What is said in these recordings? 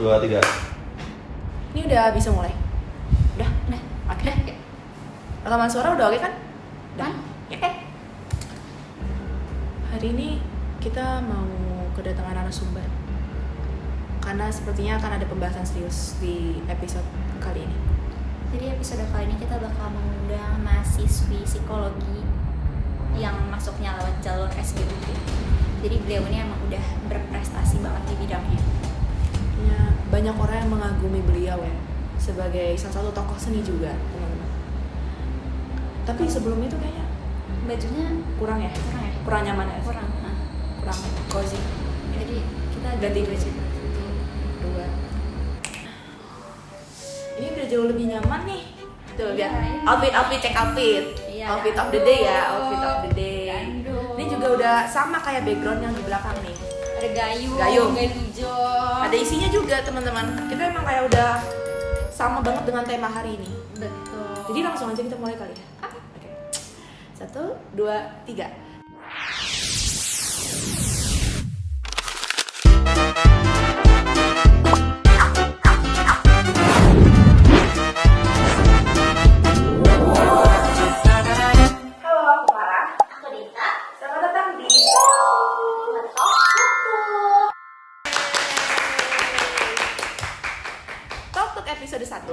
2, 3. Ini udah bisa mulai? Udah? Oke. Rekaman suara udah oke kan? Udah? Oke. Hari ini kita mau kedatangan narasumber karena sepertinya akan ada pembahasan serius di episode kali ini. Jadi episode kali ini kita bakal mengundang mahasiswi psikologi yang masuknya lewat jalur SBUP. Jadi beliau ini emang udah berprestasi banget di bidangnya. Ya, banyak orang yang mengagumi beliau ya sebagai salah satu tokoh seni juga, teman-teman. Tapi sebelum itu kayaknya Bajunya kurang ya? Kurang nyaman ya? Kurang. Kurang cozy. Jadi kita Ganti baju. 2. Ini udah jauh lebih nyaman nih. Tuh Iya, lihat. ini. Outfit cek outfit. Iya, Outfit of the gandum. day ya, outfit of the day. Gandum. Ini juga udah sama kayak background yang di belakang nih. Ada gayung hijau. Ada isinya juga, teman-teman. Kita emang kayak udah sama banget dengan tema hari ini. Betul. Jadi langsung aja kita mulai kali ya. Oke. 1, 2, 3. Halo, aku Farah. Aku Dita. Selamat datang di Talk Talk episode 1.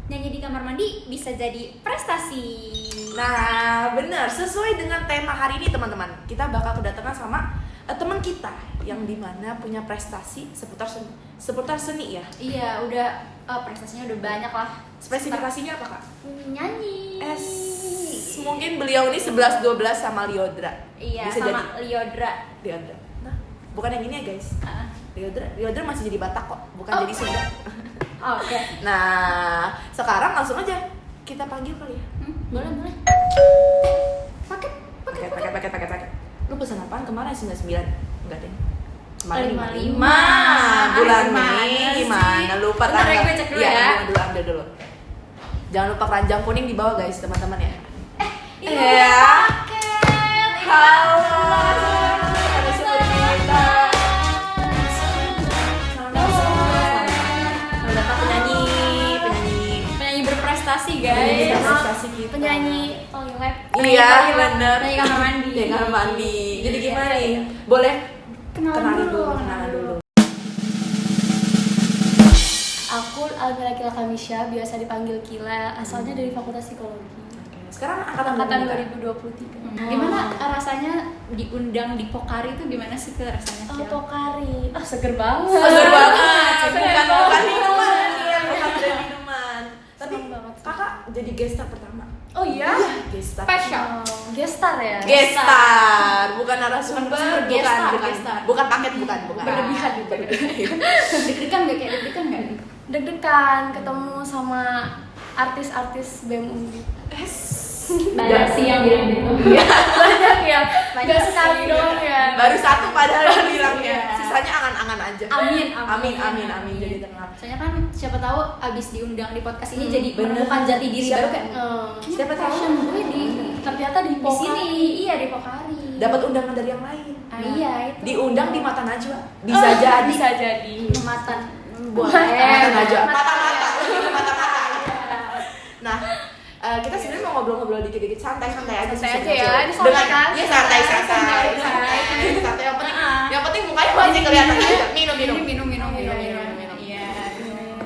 Nyanyi di kamar mandi bisa jadi prestasi. Nah, benar, sesuai dengan tema hari ini teman-teman. Kita bakal kedatangan sama teman kita yang dimana punya prestasi seputar seni ya. Iya, udah prestasinya udah banyak lah. Spesifikasinya apa kak? Nyanyi. Mungkin beliau ini 11-12 sama Liodra. Iya, Bisa sama Liodra. Liodra. Nah, bukan yang ini ya guys. Ah, Liodra masih jadi Batak kok, bukan Oh. jadi Sunda. Oke. Nah, sekarang langsung aja kita panggil kali ya. Boleh. Paket. Lu pesan apaan kemarin 99? Enggak deh. Kemarin 55. Bulan Gimana Mei sih? gimana lupa Bentar ya, tanggal. gue cek dulu Iya, ya. ambil dulu. Jangan lupa keranjang kuning di bawah guys, teman-teman ya. Ini Iya. paket. Halo. Ada seperti kita. Selamat datang penyanyi. Penyanyi berprestasi Penyanyi guys. berprestasi kita. Penyanyi toilet. Iya, Penyanyi bener. Penyanyi kamar mandi. Iya, kamar mandi. Jadi gimana nih? Boleh Kenalan dulu. Aku Almira Kila Kamisya, biasa dipanggil Kila, asalnya dari Fakultas Psikologi. Sekarang Angkatan berapa? 2023. Gimana rasanya diundang di Pokari itu gimana sih ke rasanya? Oh, Pokari. Seger banget. Seger banget. Seger Bukan banget. minuman, iya, bukan dari minuman. Tapi Seneng banget. kakak jadi gestar pertama. Oh iya? Gestar. Spesial. Gestar ya? Gestar, bukan narasumber, Gestar, bukan. gestar. Bukan paket, bukan. Berlebihan. Deg-degan gak kayak deg-degan gak? Deg-degan ketemu sama artis-artis BEM Undip. Banyak sih yang bilang gitu. Banyak ya? Banyak Gak sekali sih. doang ya? Baru satu padahal yang bilangnya. Iya. Sisanya angan-angan aja. Amin. Jadi dengar. Soalnya kan siapa tahu abis diundang di podcast ini jadi bener. menemukan jati diri Siapa- baru kan. Siapa tahu Passion gue di Ternyata di di Pokari. sini, iya di Pokari. dapat undangan dari yang lain. Iya itu. Diundang di Mata Najwa. Bisa jadi. Bisa jadi. Matan Mata Najwa. Mata-mata. Nah, kita sebenarnya mau ngobrol-ngobrol dikit-dikit santai-santai aja. Santai sih, aja ya, Sobat. ini santai kan? Iya santai. Yang penting mukanya masih kelihatan aja. Minum. Minum. Iya.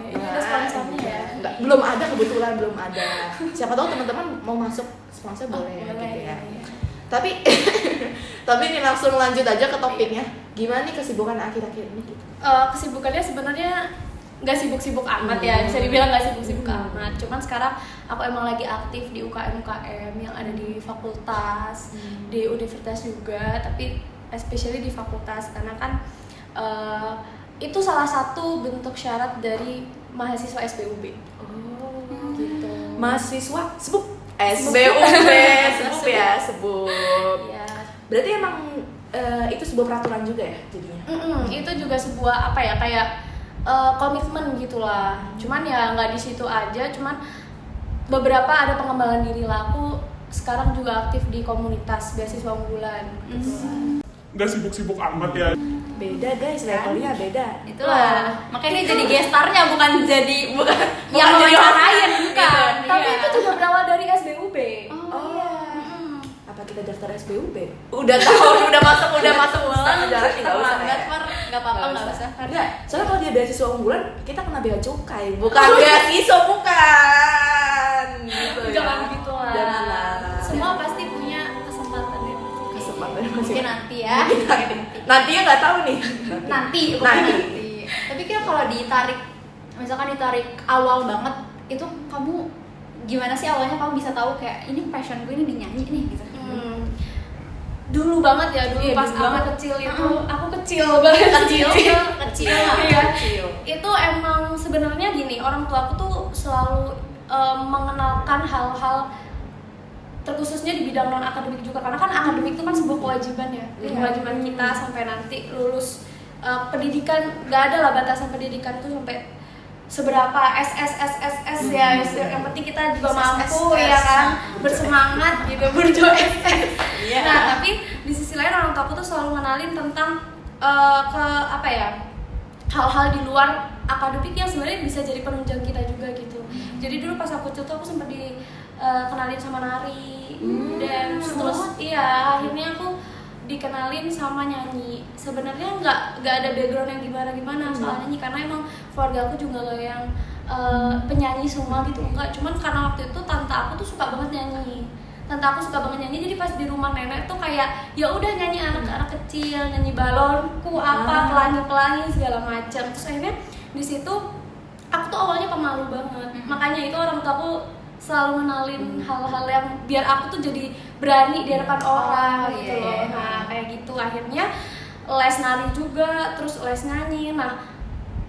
Ini ada sponsornya ya? Enggak, belum ada kebetulan belum ada. Siapa tahu teman-teman mau masuk sponsor boleh gitu ya. Tapi ini langsung lanjut aja ke topiknya. Gimana nih kesibukan akhir-akhir ini gitu? Kesibukannya sebenarnya nggak sibuk-sibuk amat ya, bisa dibilang nggak sibuk-sibuk amat. Cuman sekarang aku emang lagi aktif di UKM yang ada di fakultas, di universitas juga, tapi especially di fakultas karena kan itu salah satu bentuk syarat dari mahasiswa SBUB. Oh, Gitu. mahasiswa sebut SBUB sebut. Ya. Berarti emang itu sebuah peraturan juga ya jadinya. Itu juga sebuah apa ya kayak komitmen gitulah. Cuman ya nggak di situ aja. Cuman beberapa ada pengembangan diri lah. Aku sekarang juga aktif di komunitas beasiswa unggulan. Gitu lah. Nggak sibuk-sibuk amat ya. Beda guys, levelnya beda. Itulah. Makanya dia jadi gestarnya bukan yang Bukan jadi wawancarain, bukan. Tapi Iya. itu juga berawal dari SBUB. Oh, iya. apa kita daftar SBUB? Udah tahu, udah masuk setengah jalan nih, nggak usah ya. Nggak apa-apa, nggak usah. Enggak, soalnya kalau dia beasiswa unggulan, kita kena bea cukai, bukan beasiswa, bukan. Gitu ya. Jangan gitu lah. Janganlah. Semua pasti punya kesempatan ya. Kesempatan masih. Mungkin nanti ya. Nantinya nggak tahu nih. Nanti. Tapi kan kalau misalkan ditarik awal banget, itu kamu gimana sih awalnya kamu bisa tahu kayak ini passion gue ini di nyanyi nih gitu. Dulu banget ya, Iya, pas dulu aku banget. kecil itu, aku kecil banget. Kecil lah. Iya. Kecil. Itu emang sebenarnya gini, orang tua aku tuh selalu mengenalkan hal-hal terkhususnya di bidang non akademik juga, karena kan akademik itu kan sebuah kewajiban ya, kewajiban kita sampai nanti lulus pendidikan. Nggak ada lah batasan pendidikan itu sampai seberapa SSSSS ya, yang penting kita juga mampu ya kan, bersemangat gitu, berjuang SS. Iya. Nah tapi di sisi lain orang tua aku tuh selalu ngenalin tentang hal-hal di luar akademik yang sebenarnya bisa jadi penunjang kita juga gitu. Jadi dulu pas aku kecil tuh aku sempat dikenalin sama nari, dan terus akhirnya aku dikenalin sama nyanyi. Sebenarnya nggak ada background yang gimana soal nyanyi, karena emang keluarga aku juga nggak yang penyanyi semua gitu, enggak. Cuman karena waktu itu tante aku tuh suka banget nyanyi. Jadi pas di rumah nenek tuh kayak ya udah nyanyi anak-anak kecil, nyanyi balonku apa, pelangi segala macam. Terus akhirnya di situ aku tuh awalnya pemalu banget. Makanya itu orang tua aku selalu ngenalin hal-hal yang biar aku tuh jadi berani di hadapan orang gitu loh. Nah kayak gitu akhirnya les nari juga, terus les nyanyi. Nah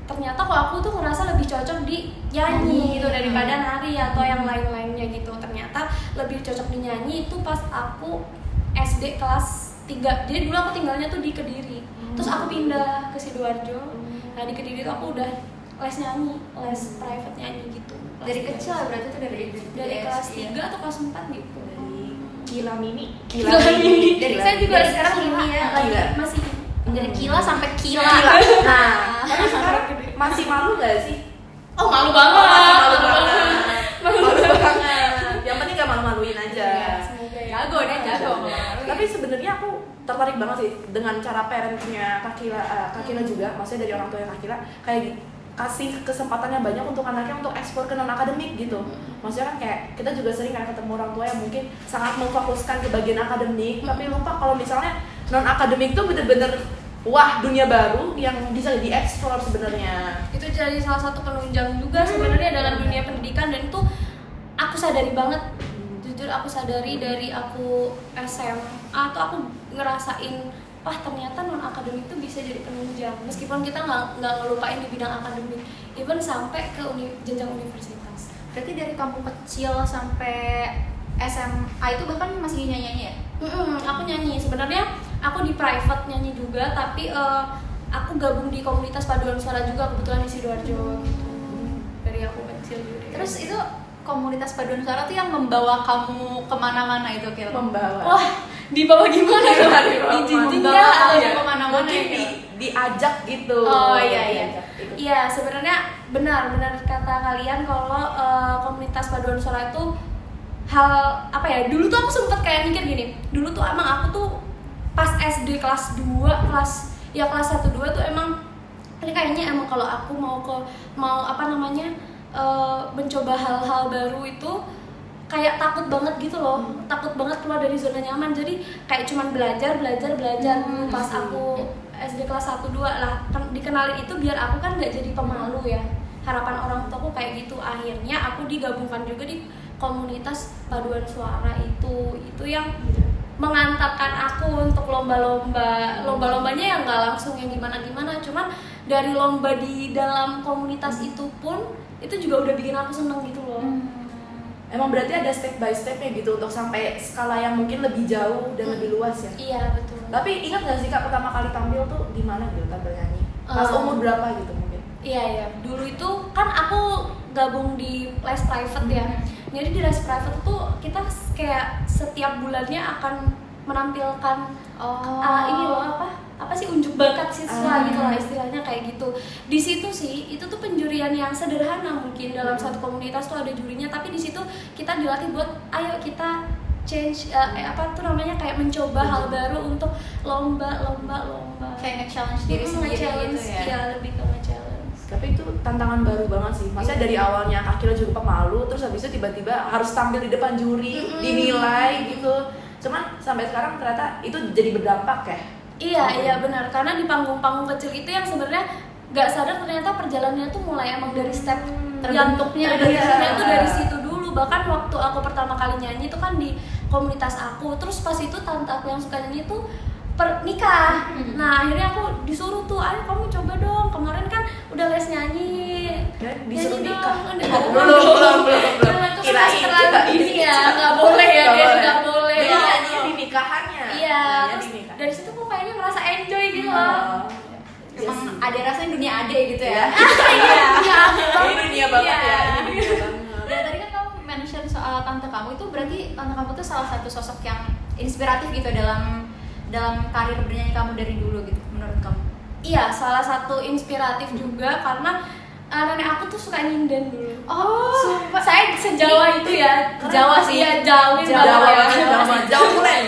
ternyata kok aku tuh ngerasa lebih cocok di nyanyi gitu daripada nari atau yang lain-lainnya gitu. Ternyata lebih cocok di nyanyi itu pas aku SD kelas 3. Jadi dulu aku tinggalnya tuh di Kediri, terus aku pindah ke Sidoarjo. Nah di Kediri tuh aku udah les nyanyi, les private nyanyi gitu. Dari kecil ya, berarti itu dari kelas 3 atau kelas 4 gitu. Gila mini. Dari saya juga sekarang ini ya, lagi Gila. Masih dari kila sampai kila. Nah, tapi sekarang masih malu nggak sih? oh malu banget. Malu banget. Yang penting nggak malu-maluin aja. Semoga ya. Jago deh, jago. Tapi sebenarnya aku tertarik banget sih dengan cara parentnya Kakila juga, maksudnya dari orang tua Kakila kayak kasih kesempatannya banyak untuk anaknya untuk ekspor ke non akademik gitu. Maksudnya kan kayak kita juga sering kan ketemu orang tua yang mungkin sangat memfokuskan ke bagian akademik, tapi lupa kalau misalnya non akademik tuh bener-bener wah dunia baru yang bisa dieksplor sebenarnya. Itu jadi salah satu penunjang juga sebenarnya dalam dunia pendidikan, dan itu aku sadari banget. Jujur aku sadari dari aku SMA tuh aku ngerasain wah ternyata non akademik tuh bisa jadi penunjang meskipun kita nggak ngelupain di bidang akademik, even sampai ke jenjang universitas. Berarti dari kamu kecil sampai SMA itu bahkan masih nyanyi ya? Aku nyanyi. Sebenarnya aku di private nyanyi juga, tapi aku gabung di komunitas paduan suara juga kebetulan di Sidoarjo gitu. Dari aku kecil juga. Terus itu komunitas paduan suara tuh yang membawa kamu kemana-mana itu kira? Membawa. Wah, dibawa gimana dong? Dijinjing Membawa nggak? kamu Atau kemana-mana Mungkin ya? diajak gitu. Oh iya. Diajak gitu. Iya, sebenarnya benar kata kalian kalau komunitas paduan suara itu hal apa ya? Dulu tuh aku sempet kayak mikir gini. Dulu tuh emang aku tuh pas SD kelas 2, kelas 1 2 tuh emang ini kayaknya emang kalau aku mau mencoba hal-hal baru itu kayak takut banget gitu loh. Takut banget keluar dari zona nyaman. Jadi kayak cuman belajar dulu pas aku SD kelas 1 2 lah dikenalin itu biar aku kan nggak jadi pemalu ya. Harapan orang tuaku kayak gitu. Akhirnya aku digabungkan juga di komunitas paduan suara itu yang mengantarkan aku untuk lomba-lombanya yang nggak langsung yang gimana-gimana, cuman dari lomba di dalam komunitas itu pun itu juga udah bikin aku seneng gitu loh. Emang berarti ada step by stepnya gitu untuk sampai skala yang mungkin lebih jauh dan lebih luas ya. Iya betul. Tapi ingat nggak sih Kak pertama kali tampil tuh di mana gitu tampil nyanyi? Pas umur berapa gitu mungkin? Iya. Dulu itu kan aku gabung di les private ya. Jadi di les private tuh kita kayak setiap bulannya akan menampilkan ini loh apa? apa sih, unjuk bakat siswa gitu lah istilahnya kayak gitu. Di situ sih itu tuh penjurian yang sederhana mungkin dalam satu komunitas tuh ada jurinya, tapi di situ kita dilatih buat ayo kita change apa tuh namanya, kayak mencoba hal baru untuk lomba Kayak nge-challenge diri sendiri nge-challenge, gitu ya. iya, lebih ke nge-challenge. Tapi itu tantangan baru banget sih. Maksudnya dari awalnya Kakila juga pemalu, terus habis itu tiba-tiba harus tampil di depan juri, dinilai gitu. Cuman sampai sekarang ternyata itu jadi berdampak ya. Iya benar, karena di panggung-panggung kecil itu yang sebenarnya nggak sadar ternyata perjalanannya tuh mulai emang dari step Terbentuknya tuh dari situ dulu. Bahkan waktu aku pertama kali nyanyi itu kan di komunitas aku, terus pas itu tante aku yang suka nyanyi tuh nikah. Nah akhirnya aku disuruh tuh, ayo kamu coba dong, kemarin kan udah les nyanyi, Dan disuruh nyanyi nikah. dong. Belum. Itu kan masih terlalu ini ya, nggak boleh ya dia, nggak boleh. Dia nyanyi di nikahannya. Iya, Nyanyi terus di nikahan. dari situ kok kayaknya ngerasa enjoy gitu loh. Emang ada rasanya dunia ade gitu ya. Iya. Ini dunia banget ya. Ini dunia banget. Dan tadi kan kamu mention soal tante kamu, itu berarti tante kamu tuh salah satu sosok yang inspiratif gitu dalam karir bernyanyi kamu dari dulu gitu menurut kamu? Iya, salah satu inspiratif juga karena nenek aku tuh suka nyinden dulu. Oh, Sumpah, saya sejawa itu ya. Jawa sih. Iya, Jawa Bulen.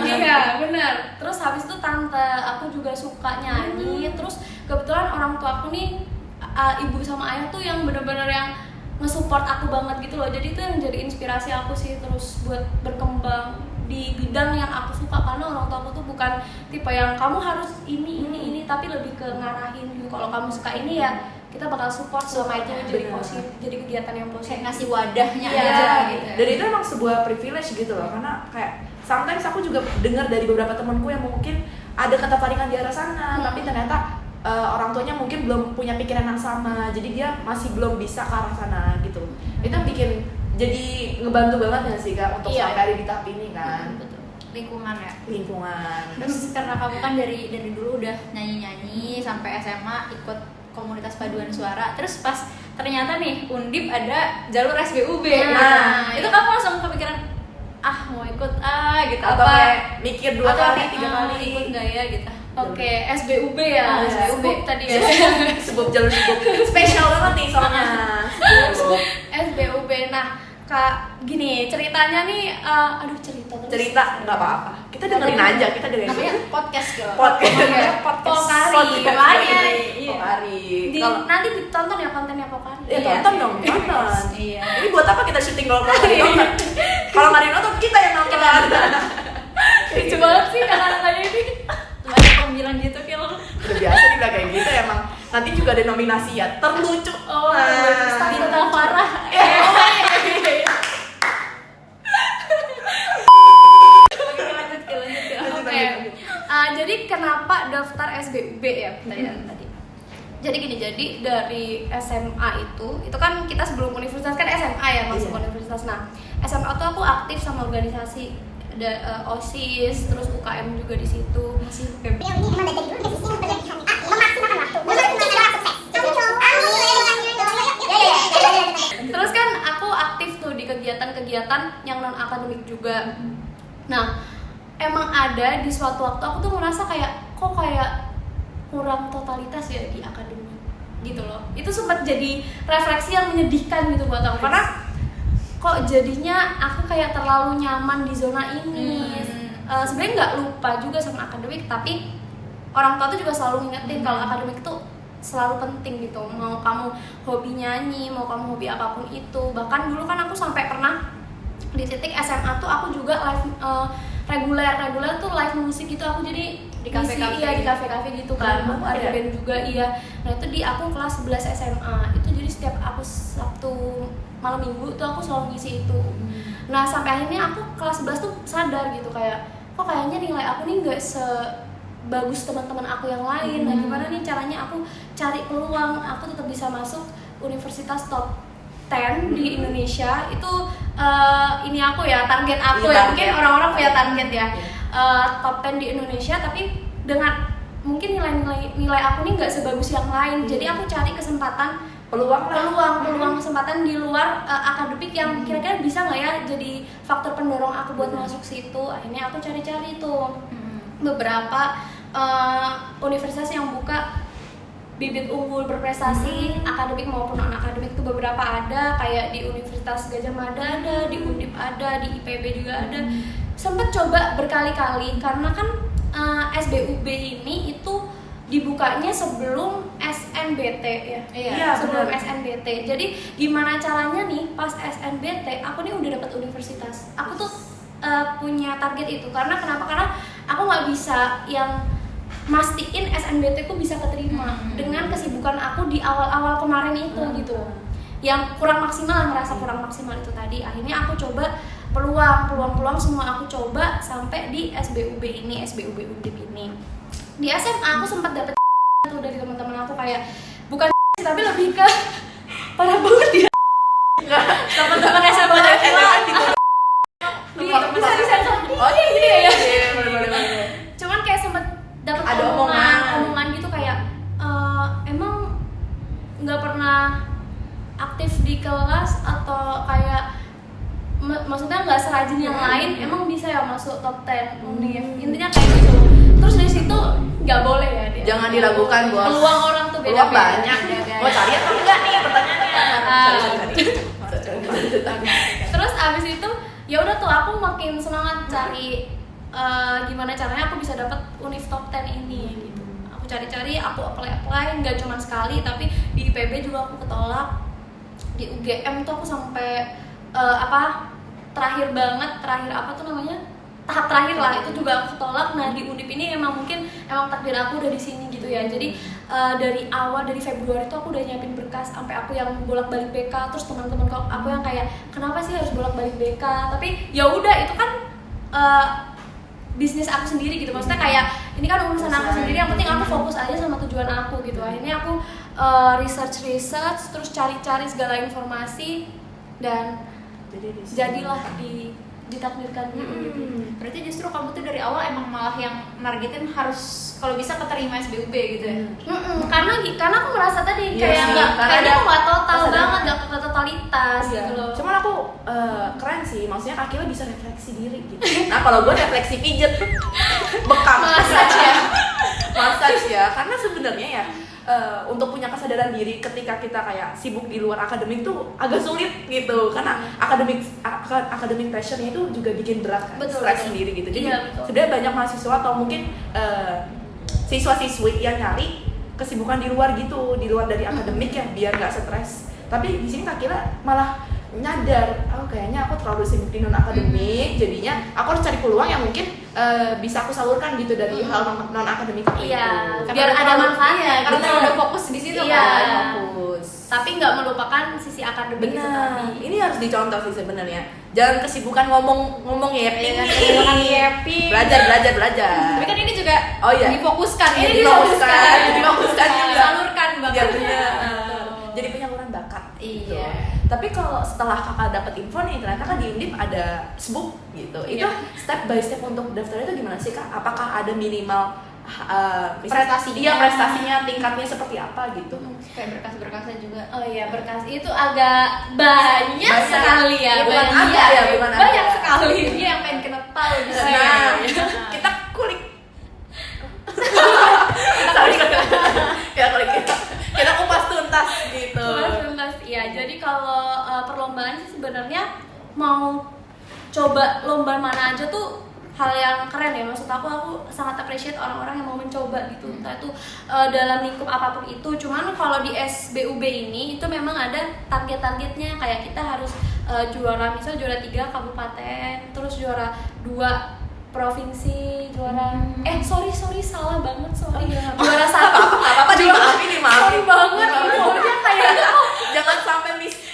Iya, benar. Terus habis itu tante aku juga suka nyanyi. Terus kebetulan orang tua aku nih ibu sama ayah tuh yang benar-benar yang nge-support aku banget gitu loh. Jadi itu yang jadi inspirasi aku sih terus buat berkembang di bidang yang aku suka, karena orang tua aku tuh bukan tipe yang kamu harus ini tapi lebih ke ngarahin gitu. Kalau kamu suka ini ya kita bakal support selama itu jadi positif, jadi kegiatan yang kayak positif. ngasih wadahnya Iya. aja gitu. Dan itu emang sebuah privilege gitu loh, karena kayak sometimes aku juga dengar dari beberapa temanku yang mungkin ada ketertarikan di arah sana, tapi ternyata orang tuanya mungkin belum punya pikiran yang sama, jadi dia masih belum bisa ke arah sana gitu. Itu yang bikin jadi ngebantu banget ya sih Kak untuk Iya. sampai hari di tahap ini kan. Betul. Lingkungan ya. Lingkungan. Terus karena kamu kan dari dulu udah nyanyi sampai SMA ikut komunitas paduan suara, terus pas ternyata nih Undip ada jalur SBUB. Nah, itu kamu langsung kepikiran mau ikut gitu Atau kayak mikir 2 kali, 3 kali. ikut nggak ya gitu. Oke, SBUB ya. SBUB SBUB tadi ya. Sebab jalur sibuk spesial banget nih soalnya. Sebab SBUB. Nah, Kak, gini ceritanya nih, aduh cerita nggak apa-apa. Kita dengerin aja, kita dengerin. Namanya podcast ke Podcast. Pokari. Makanya, iya. Pokari. Nanti ditonton ya kontennya Pokari. Ya tonton dong, tonton. Iya. Ini buat apa kita syuting kalau nggak nonton? Kalau nggak nonton kita yang nonton. Lucu banget sih kata-katanya ini. Banyak panggilan gitu Kil. Udah biasa dibilang kayak gitu emang. Nanti juga ada nominasi ya, terlucu. Oh, Bintang Farah. Lanjut. Oke. Jadi kenapa daftar SBUB ya pertanyaan tadi? Jadi gini, jadi dari SMA itu kan kita sebelum universitas kan SMA ya masuk universitas. Nah, SMA tuh aku aktif sama organisasi, ada OSIS, terus UKM juga di situ. Masih Beliau ini memang dari dulu definisinya berlebihan memaksimalkan waktu memaksimalkan sukses. Terus kan aku aktif tuh di kegiatan-kegiatan yang non akademik juga. Nah, emang ada di suatu waktu aku tuh merasa kayak kok kayak kurang totalitas ya di akademik gitu loh. Itu sempat jadi refleksi yang menyedihkan gitu buat aku, karena kok jadinya aku kayak terlalu nyaman di zona ini. Sebenarnya nggak lupa juga sama akademik, tapi orang tua tuh juga selalu ngingetin kalau akademik itu selalu penting gitu. Mau kamu hobi nyanyi, mau kamu hobi apapun itu. Bahkan dulu kan aku sampai pernah di titik SMA tuh aku juga live reguler tuh live musik gitu. Aku jadi Di kafe-kafe. Iya, di kafe-kafe gitu kan. Aku ada band juga, iya. Nah, itu di aku kelas 11 SMA. Itu jadi setiap aku Sabtu malam Minggu tuh aku selalu ngisi itu. Nah, sampai akhirnya aku kelas 11 tuh sadar gitu kayak kok kayaknya nilai aku nih nggak sebagus teman-teman aku yang lain. Nah, gimana nih caranya aku cari peluang aku tetap bisa masuk universitas top 10 di Indonesia. Itu ini aku ya, target aku ya. Mungkin orang-orang punya target ya. Top 10 di Indonesia, tapi dengan mungkin nilai aku nih nggak sebagus yang lain. Jadi aku cari kesempatan, peluang kesempatan di luar akademik yang kira-kira bisa nggak ya jadi faktor pendorong aku buat masuk situ. Akhirnya aku cari-cari tuh beberapa universitas yang buka bibit unggul berprestasi akademik maupun non akademik itu beberapa ada, kayak di Universitas Gadjah Mada ada, di Undip ada, di IPB juga ada. Sempet coba berkali-kali karena kan SBUB ini itu dibukanya sebelum SNBT ya. Iya, sebelum benar. SNBT. Jadi gimana caranya nih pas SNBT aku nih udah dapat universitas. Aku tuh punya target itu karena kenapa? Karena aku nggak bisa yang mastiin SNBT ku bisa keterima dengan kesibukan aku di awal-awal kemarin itu gitu. Yang kurang maksimal, ngerasa kurang maksimal itu tadi. Akhirnya aku coba peluang semua aku coba sampai di SBUB ini, SBUB Undip ini. Di SMA aku sempat dapet tuh dari teman-teman aku kayak bukan tapi lebih ke parah banget ya. Teman-teman SMA bisa disensor. Oh iya, bener. Cuman kayak sempet dapet Ada omongan gitu kayak emang nggak pernah aktif di kelas atau kayak maksudnya nggak serajin yang lain, emang bisa ya masuk top 10 Undip. Intinya kayak gitu. Terus dari situ nggak boleh ya dia. Jangan diragukan, Bos. Peluang orang tuh Peluang beda-beda. banyak. Beda-beda. Mau cari atau enggak nih pertanyaannya? Terus abis itu ya udah tuh aku makin semangat cari gimana caranya aku bisa dapat univ top 10 ini gitu. Aku cari-cari, aku apply nggak cuma sekali, tapi di IPB juga aku ketolak. Di UGM tuh aku sampai terakhir apa tuh namanya, tahap terakhir lah, itu juga aku ketolak. Nah di Undip ini emang takdir aku udah di sini gitu ya. Jadi dari awal, dari Februari tuh aku udah nyiapin berkas sampai aku yang bolak-balik BK. Terus teman-teman aku yang kayak kenapa sih harus bolak-balik BK, tapi ya udah itu kan bisnis aku sendiri gitu. Maksudnya kayak ini kan urusan aku sendiri, yang penting aku fokus aja sama tujuan aku gitu. Akhirnya aku research terus cari segala informasi dan jadilah ditakdirkan. Berarti justru kamu tuh dari awal emang malah yang nargetin harus kalau bisa keterima SBUB gitu ya. Karena aku merasa tadi Iya kayak sih, nggak karena kayaknya ada nggak total kesadaran. banget, nggak totalitas Iya. gitu loh. Cuman aku keren sih, maksudnya kaki lo bisa refleksi diri gitu. Nah kalau gue refleksi pijet, bekam. Massage ya, karena sebenarnya ya untuk punya kesadaran diri ketika kita kayak sibuk di luar akademik tuh agak sulit gitu, karena akademik pressure-nya itu juga bikin berat kan, stres sendiri gitu. Jadi sudah banyak mahasiswa atau mungkin siswa-siswi yang nyari kesibukan di luar gitu, di luar dari akademik ya biar nggak stres. Tapi di sini Kak Kila malah nyadar, kayaknya aku terlalu sibuk di non akademik, jadinya aku harus cari peluang yang mungkin bisa aku salurkan gitu dari hal non akademik aku Iya, itu. biar ada manfaatnya. Karena Betul. udah fokus di situ Iya. kan. Fokus. Tapi nggak melupakan sisi akademik itu Benar. tadi. Ini harus dicontoh sih sebenarnya. Jangan kesibukan ngomong yapping. Kesibukan yapping. Belajar. Tapi kan ini juga Oh iya. difokuskan ya, difokuskan juga. disalurkan Iya bahkan. benar. Jadi penyaluran bakat. gitu. Iya. Tapi kalau setelah kakak dapat info nih, ternyata kan di Undip ada SBUK gitu. Itu Iya. step by step untuk daftarnya itu gimana sih kak? Apakah ada minimal Prestasinya. prestasinya, tingkatnya seperti apa gitu? Kayak berkas-berkasnya juga. Oh iya, berkas itu agak banyak sekali ya. Ya, bukan banyak. ada ya, bukan ada. Banyak sekali. Dia yang pengen kena tahu bisa. Nah, kita kulik. Sorry, kita kupas tuntas gitu. Tuntas, iya. Jadi kalau perlombaan sih sebenarnya mau coba lomba mana aja tuh hal yang keren ya. Maksud aku sangat appreciate orang-orang yang mau mencoba gitu. Entah itu dalam lingkup apapun itu. Cuman kalau di SBUB ini itu memang ada target-targetnya, kayak kita harus juara 3 kabupaten, terus juara 2 provinsi, juara sorry salah banget, sorry. Juara 1. Apa-apa dimaafin. Sorry banget, infonya kayaknya Jangan sampai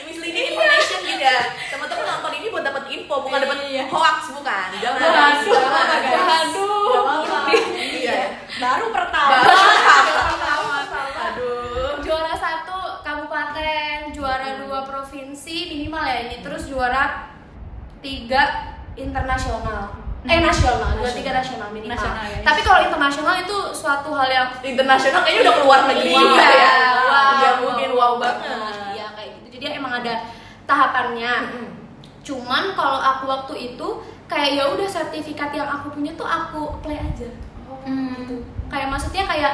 misleading information gitu ya. Teman-teman nonton ini buat dapat info, bukan dapat hoax, bukan. Jangan. Waduh. Iya. Baru pertama. Aduh. Juara 1 kabupaten, juara 2 provinsi minimal ya ini, terus juara 3 internasional. Nasional, juara 3 nasional minimal. Nasional, ya. Tapi kalau internasional itu suatu hal yang Internasional kayaknya udah keluar negeri Wow. juga ya. Wow. Ya mungkin wow banget. Iya kayak gitu. Jadi emang ada tahapannya. Cuman kalau aku waktu itu kayak ya udah sertifikat yang aku punya tuh aku apply aja. gitu. Kayak maksudnya kayak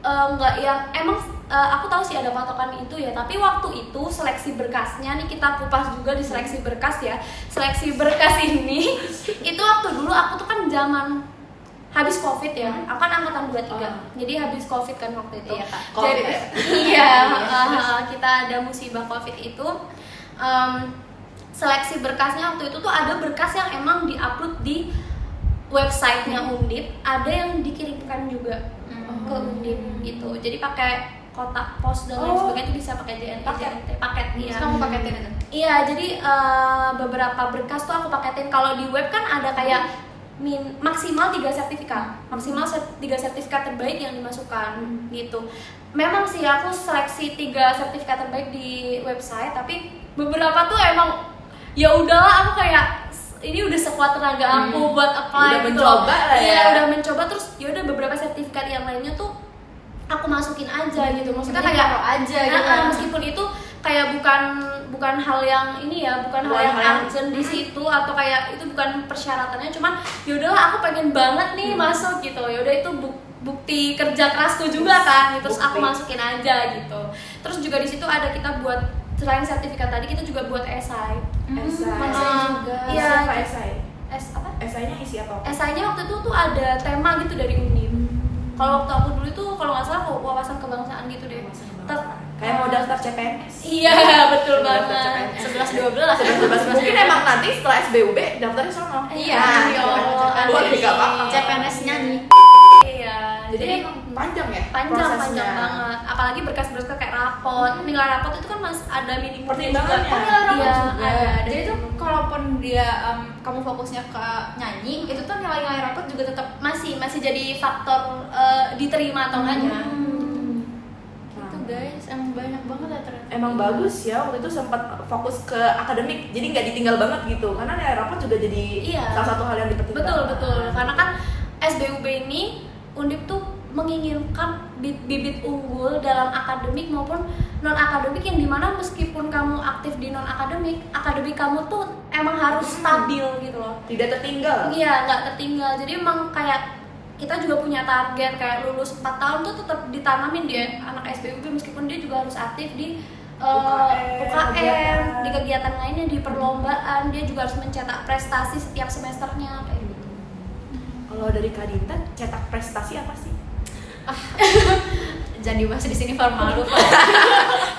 nggak yang emang aku tahu sih ada patokan itu ya, tapi waktu itu seleksi berkasnya nih kita kupas juga di seleksi berkas ya. Seleksi berkas ini itu waktu dulu aku tuh kan zaman habis Covid ya, aku kan angkatan 23, jadi habis Covid kan waktu itu. Iya, Kak. Covid Jadi, ya? iya, kita ada musibah Covid itu. Seleksi berkasnya waktu itu tuh ada berkas yang emang diupload di websitenya Undip, ada yang dikirimkan juga ke Undip gitu. Jadi pakai kotak pos dan lain sebagainya itu bisa pakai JNE, paket Terus ya. kamu paketin itu? Iya, jadi beberapa berkas tuh aku paketin. Kalau di web kan ada kayak maksimal 3 sertifikat, maksimal 3 sertifikat terbaik yang dimasukkan gitu. Memang sih aku seleksi 3 sertifikat terbaik di website, tapi beberapa tuh emang ya udahlah, aku kayak ini udah sekuat tenaga aku buat apply Udah gitu. mencoba lah ya. Iya, udah mencoba, terus ya udah beberapa sertifikat yang lainnya tuh aku masukin aja gitu. Maksudnya Jadi kayak taruh aja gitu. meskipun itu kayak bukan hal yang ini ya, bukan hal yang urgent di situ, atau kayak itu bukan persyaratannya, cuman yaudahlah aku pengen banget nih masuk gitu. Yaudah itu bukti kerja kerasku juga kan, terus aku masukin aja gitu. Terus juga di situ ada kita buat selain sertifikat tadi kita juga buat esai. Esai juga. Iya. Apa esai? Apa? Esainya isi apa? Esainya waktu itu tuh ada tema gitu dari Undip. Kalau waktu aku dulu itu kalau nggak salah wawasan kebangsaan gitu deh. Kayak mau daftar CPNS. Iya, betul Daftar banget. CPNS. 11-12 Mungkin emang nanti setelah SBUB daftarnya sono. Iya, Nah, iya. buat nggak apa-apa. CPNS nyanyi. Iya. Jadi emang panjang ya panjang prosesnya. banget. Apalagi berkas-berkas kayak rapot. Nilai rapot itu kan ada minimumnya Pertimbangannya. juga. Nilai rapot Iya, juga. ada. Jadi tuh kalaupun dia kamu fokusnya ke nyanyi, itu tuh nilai rapot juga tetap masih jadi faktor diterima atau enggaknya. gitu guys. Emang banyak banget ya ternyata. Emang bagus ya, waktu itu sempat fokus ke akademik, jadi nggak ditinggal banget gitu, karena nilai rapot juga jadi Iya. salah satu hal yang dipertimbangkan. Betul. Karena kan SBUB ini Undip tuh menginginkan bibit unggul dalam akademik maupun non akademik, yang dimana meskipun kamu aktif di non akademik, akademik kamu tuh emang harus stabil gitu loh. Tidak tertinggal. Iya, nggak tertinggal. Jadi emang kayak kita juga punya target kayak lulus 4 tahun tuh tetap ditanamin dia anak SBUB, meskipun dia juga harus aktif di UKM, di kegiatan lainnya, di perlombaan, dia juga harus mencetak prestasi setiap semesternya kayak gitu. Kalau dari Kak Dinta, cetak prestasi apa sih? Jangan dibahas di sini formal lu.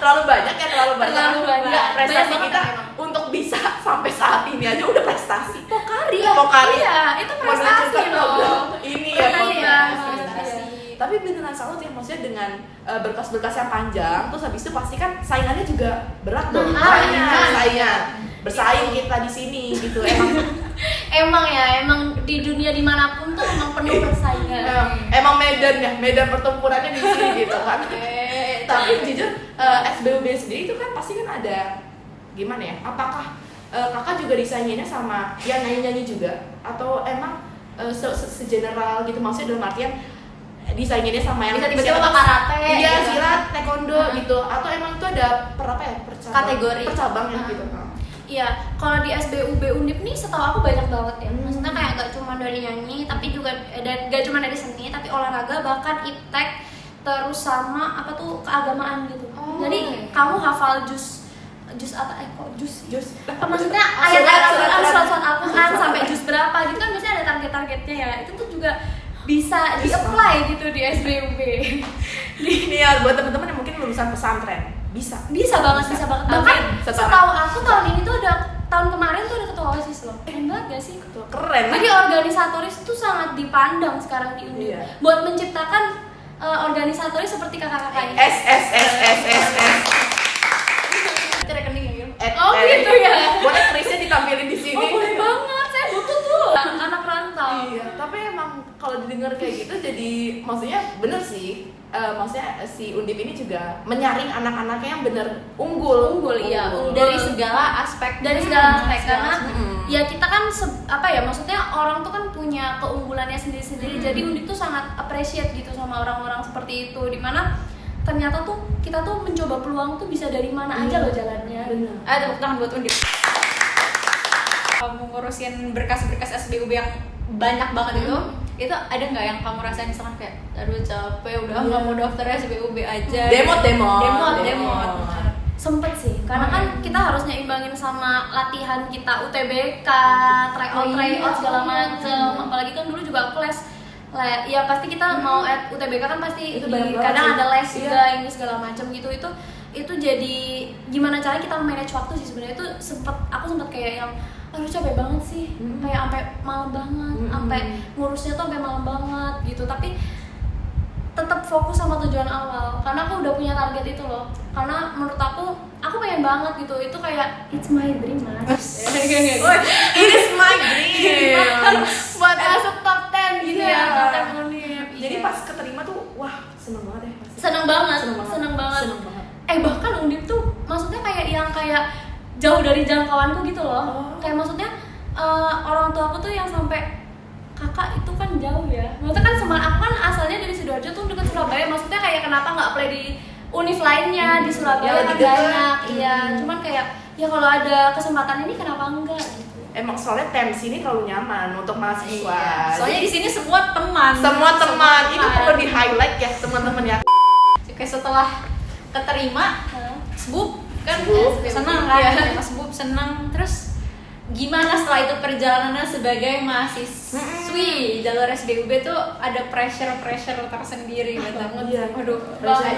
Terlalu banyak ya, terlalu banyak. Terlalu banyak. Nggak, prestasi Banyak banget kita emang. untuk bisa sampai saat ini aja udah prestasi. Pokari. Pokari. Iya, itu prestasi Menunjukkan loh. program ini ya Prestasi podcast. banget. Prestasi. Tapi beneran salut ya, maksudnya dengan berkas-berkas yang panjang, terus habis itu pasti kan saingannya juga berat dong. Saingan. Bersaing kita di sini gitu. Emang di dunia dimanapun tuh emang penuh persaingan. Emang medan ya, medan pertempurannya di sini gitu kan. Tapi jujur SBUB sendiri itu kan pasti kan ada gimana ya? Apakah kakak juga disainginnya sama yang nyanyi-nyanyi juga? Atau emang segeneral gitu, maksudnya dalam artian disainginnya sama yang Bisa tiba-tiba ke karate, iya, gitu. silat, taekwondo gitu, atau emang itu ada Kategori. percabangnya gitu. Iya, kalau di SBUB Undip nih setahu aku banyak banget ya. Maksudnya kayak gak cuma dari nyanyi, tapi juga gak cuma dari seni, tapi olahraga, bahkan iptek, terus sama apa tuh keagamaan gitu. Jadi kamu hafal jus apa? Jus. Maksudnya ayat-ayat surat Al-Quran sampai jus berapa gitu kan, biasanya ada target-targetnya ya. Itu tuh juga bisa di-apply gitu di SBUB. Ini ya buat teman-teman yang mungkin lulusan pesantren, bisa Bisa banget. Bahkan Amin. setahu aku tahun ini tuh tahun kemarin tuh ada ketua OSIS loh. Keren banget gak sih? keren. Jadi organisatoris itu sangat dipandang sekarang di Undip. Iya. Buat menciptakan organisatoris seperti kakak-kakak ini. S. Itu rekening ya, Gil? Oh, gitu ya? Boleh Krisnya ditampilin di sini. Oh, boleh banget. Saya butuh tuh anak rantau. Iya, tapi emang kalau didengar kayak gitu jadi maksudnya bener sih. Maksudnya si Undip ini juga menyaring anak-anaknya yang bener unggul. Iya, unggul. Dari segala aspek. Karena Mm. ya kita kan maksudnya orang tuh kan punya keunggulannya sendiri-sendiri. Jadi Undip tuh sangat appreciate gitu sama orang-orang seperti itu, dimana ternyata tuh kita tuh mencoba peluang tuh bisa dari mana aja loh jalannya. Bener. Tepuk tangan buat Undip. Kamu ngurusin berkas-berkas SBUB yang banyak banget itu, Itu ada nggak yang kamu rasain misalkan kayak aduh capek udah nggak mau daftar SBUB aja? Demot. Sempet sih, karena kan kita harus nyimbangin sama latihan kita UTBK, tryout segala macem. Apalagi kan dulu juga aku les, ya pasti kita mau UTBK kan pasti kadang ada les juga ini segala macem gitu. Itu jadi gimana cara kita manage waktu sih sebenarnya. Itu aku sempet kayak yang aduh capek banget sih, kayak sampai malam banget, sampai ngurusnya tuh sampai malam banget gitu. Tapi tetap fokus sama tujuan awal, karena aku udah punya target itu loh. Karena menurut aku pengen banget gitu. Itu kayak it's my dream mas. It is my dream. Buat masuk top 10 gitu ya, top 10 Undip. Jadi pas keterima tuh wah seneng banget ya pasti. Seneng banget. Bahkan Undip tuh maksudnya kayak jauh dari jangkauanku gitu loh. Kayak maksudnya orang tua aku tuh yang sampai kakak itu kan jauh ya. Maksudnya kan aku kan asalnya dari Sidoarjo tuh dekat Surabaya. Maksudnya kayak kenapa nggak apply di univ lainnya di Surabaya kan banyak. Iya, cuman kayak ya kalau ada kesempatan ini kenapa enggak gitu. Emang soalnya TEMS ini terlalu nyaman untuk mahasiswa. Soalnya di sini semua teman. Itu perlu di highlight ya teman-teman ya. Oke, setelah keterima SBUB kan senang kan? Ya. SBUB senang. Terus gimana setelah itu perjalanannya sebagai mahasiswi jalur SBUB tuh ada pressure tersendiri banget. Iya. Waduh,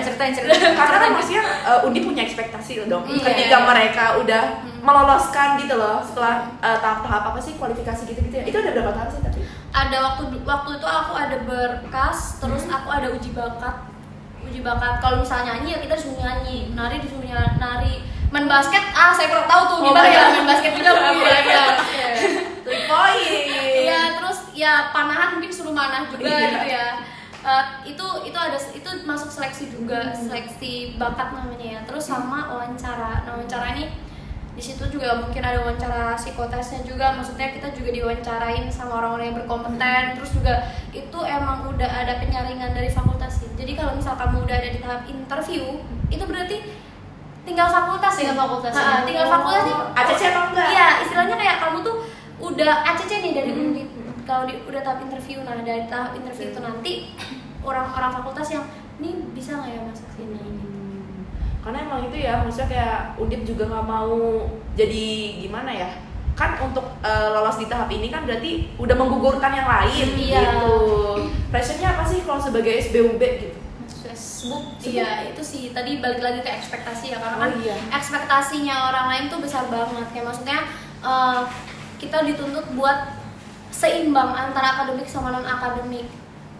ceritain. Karena kan maksudnya Undip punya ekspektasi dong. Ketika mereka udah meloloskan gitu loh setelah tahap-tahap apa sih kualifikasi gitu ya. Itu ada berapa tahap sih tapi? Ada waktu itu aku ada berkas, terus aku ada uji bakat. Kalau misalnya nyanyi ya kita disuruh nyanyi, nari disuruh nari. Main basket, saya kurang tahu tuh gimana ya main basket juga ya. 3 point. Iya, terus ya panahan mungkin suruh manah juga gitu ya. Itu masuk seleksi juga, seleksi bakat namanya ya. Terus sama wawancara. Nah, wawancara ini di situ juga mungkin ada wawancara psikotesnya juga. Maksudnya kita juga diwawancarain sama orang-orang yang berkompeten. Terus juga itu emang udah ada penyaringan dari fakultas. Jadi kalau misal kamu udah ada di tahap interview, itu berarti tinggal fakultas nih. Tinggal fakultas nih. ACC atau enggak? Iya, istilahnya kayak kamu tuh udah ACC nih dari Undip. Kalau udah tahap interview, nah dari tahap interview itu nanti orang-orang fakultas yang ini bisa nggak ya masuk sini? Karena emang itu ya, maksudnya kayak Undip juga nggak mau jadi gimana ya? Kan untuk lolos di tahap ini kan berarti udah menggugurkan yang lain gitu. Pressure-nya apa sih kalau sebagai SBUB gitu? Iya, itu sih tadi balik lagi ke ekspektasi ya, karena kan ekspektasinya orang lain tuh besar banget. Kayak maksudnya kita dituntut buat seimbang antara akademik sama non akademik